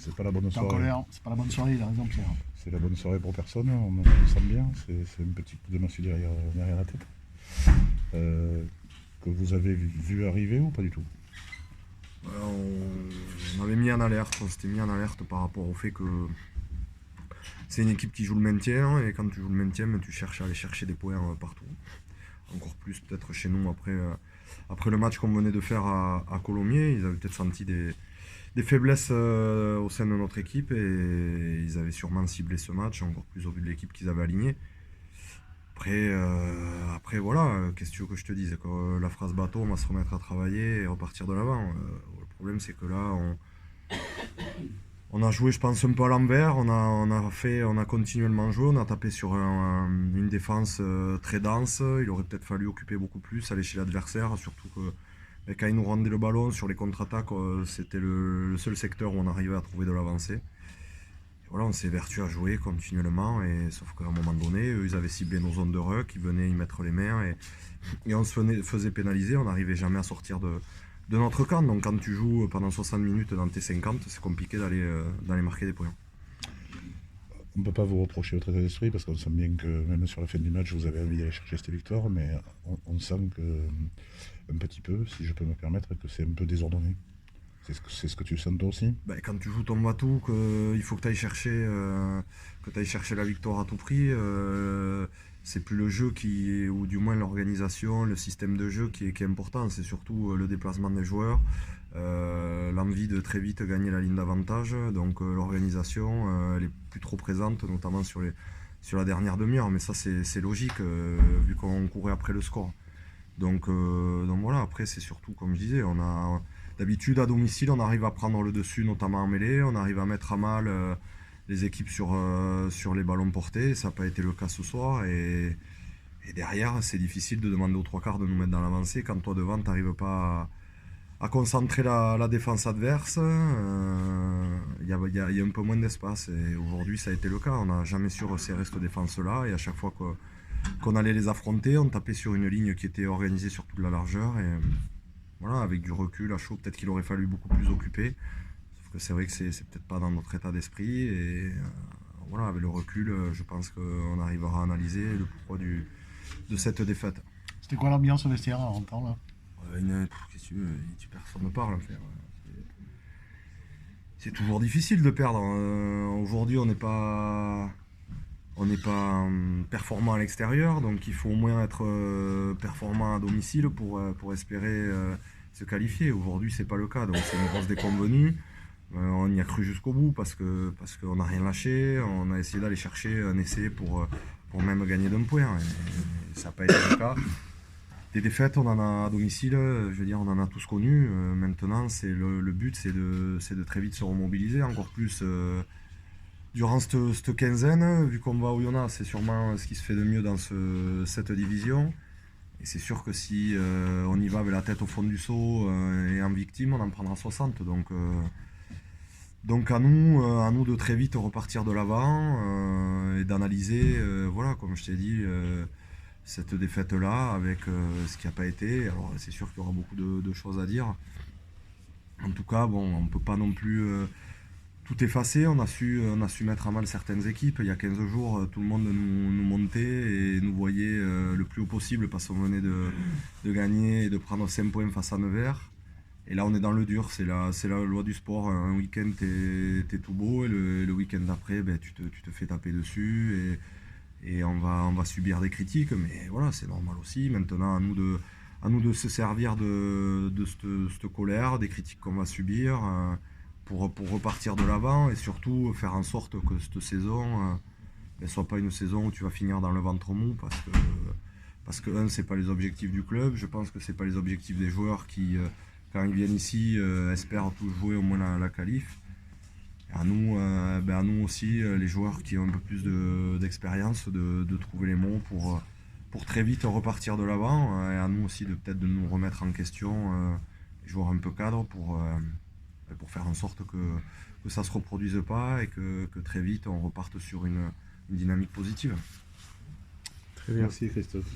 c'est pas la bonne T'es en soirée. colère, c'est pas la bonne soirée, il a raison Pierre. C'est la bonne soirée pour personne, on le sent bien, c'est un petit coup de massue derrière la tête. Euh, que vous avez vu arriver ou pas du tout? On avait mis en alerte, on s'était mis en alerte par rapport au fait que c'est une équipe qui joue le maintien, et quand tu joues le maintien, tu cherches à aller chercher des points partout. Encore plus peut-être chez nous après le match qu'on venait de faire à Colomiers, ils avaient peut-être senti des faiblesses au sein de notre équipe, et ils avaient sûrement ciblé ce match, encore plus au vu de l'équipe qu'ils avaient alignée. Après voilà, qu'est-ce que tu veux que je te dise? Que la phrase bateau, on va se remettre à travailler et repartir de l'avant. Le problème, c'est que là, on a joué, je pense, un peu à l'envers. On a continuellement joué. On a tapé sur une défense très dense. Il aurait peut-être fallu occuper beaucoup plus, aller chez l'adversaire. Surtout que quand ils nous rendaient le ballon sur les contre-attaques, c'était le seul secteur où on arrivait à trouver de l'avancée. Voilà, on s'est vertu à jouer continuellement, et sauf qu'à un moment donné, eux, ils avaient ciblé nos zones de ruck, ils venaient y mettre les mains, et on se faisait pénaliser, on n'arrivait jamais à sortir de notre camp. Donc quand tu joues pendant 60 minutes dans tes 50, c'est compliqué d'aller marquer des points. On ne peut pas vous reprocher votre état d'esprit parce qu'on sent bien que même sur la fin du match, vous avez envie d'aller chercher cette victoire, mais on sent que, un petit peu, si je peux me permettre, que c'est un peu désordonné. C'est ce que tu sens toi aussi? Quand tu joues ton bateau, qu'il faut que tu ailles chercher la victoire à tout prix, c'est plus le jeu ou du moins l'organisation, le système de jeu qui est important, c'est surtout le déplacement des joueurs, l'envie de très vite gagner la ligne d'avantage. Donc l'organisation, elle est plus trop présente, notamment sur la dernière demi-heure, mais ça c'est logique vu qu'on courait après le score. Donc voilà, après c'est surtout, comme je disais, d'habitude à domicile on arrive à prendre le dessus, notamment en mêlée, on arrive à mettre à mal les équipes sur les ballons portés. Ça n'a pas été le cas ce soir, et derrière c'est difficile de demander aux trois quarts de nous mettre dans l'avancée quand toi devant tu n'arrives pas à concentrer la défense adverse. Il y a un peu moins d'espace, et aujourd'hui ça a été le cas. On n'a jamais su resserrer cette défense là, et à chaque fois qu'on allait les affronter, on tapait sur une ligne qui était organisée sur toute la largeur, et voilà, avec du recul à chaud, peut-être qu'il aurait fallu beaucoup plus occuper. Sauf que c'est vrai que c'est peut-être pas dans notre état d'esprit, et voilà, avec le recul, je pense qu'on arrivera à analyser le pourquoi de cette défaite. C'était quoi l'ambiance au vestiaire en rentrant là? Qu'est-ce que tu veux, personne ne parle. C'est toujours difficile de perdre. Aujourd'hui, on n'est pas performant à l'extérieur, donc il faut au moins être performant à domicile pour espérer se qualifier. Aujourd'hui, c'est pas le cas, donc c'est une grosse déconvenue. On y a cru jusqu'au bout parce qu'on n'a rien lâché. On a essayé d'aller chercher un essai pour même gagner d'un point, et ça n'a pas été le cas. Des défaites, on en a à domicile, je veux dire, on en a tous connu. Maintenant, le but, c'est de très vite se remobiliser, encore plus durant cette quinzaine. Vu qu'on va au Yona, c'est sûrement ce qui se fait de mieux dans cette division. Et c'est sûr que si on y va avec la tête au fond du seau et en victime, on en prendra 60. Donc à nous de très vite repartir de l'avant et d'analyser, voilà, comme je t'ai dit, cette défaite-là avec ce qui n'a pas été. Alors c'est sûr qu'il y aura beaucoup de choses à dire. En tout cas, bon, on ne peut pas non plus tout effacer. On a su mettre à mal certaines équipes. Il y a 15 jours, tout le monde nous montait et nous voyait le plus haut possible parce qu'on venait de gagner et de prendre 5 points face à Nevers. Et là, on est dans le dur, c'est la loi du sport. Un week-end, t'es tout beau, et le week-end d'après, tu te fais taper dessus, et on va subir des critiques, mais voilà, c'est normal aussi. Maintenant, à nous de se servir de cette colère, des critiques qu'on va subir, pour repartir de l'avant, et surtout faire en sorte que cette saison ne soit pas une saison où tu vas finir dans le ventre mou, parce que c'est pas les objectifs du club. Je pense que c'est pas les objectifs des joueurs qui, quand ils viennent ici, espèrent tous jouer au moins la qualif. À nous aussi, les joueurs qui ont un peu plus d'expérience, de trouver les mots pour très vite repartir de l'avant, et à nous aussi de peut-être de nous remettre en question, les joueurs un peu cadres, pour faire en sorte que ça ne se reproduise pas, et que très vite on reparte sur une dynamique positive. Très bien. Merci Christophe.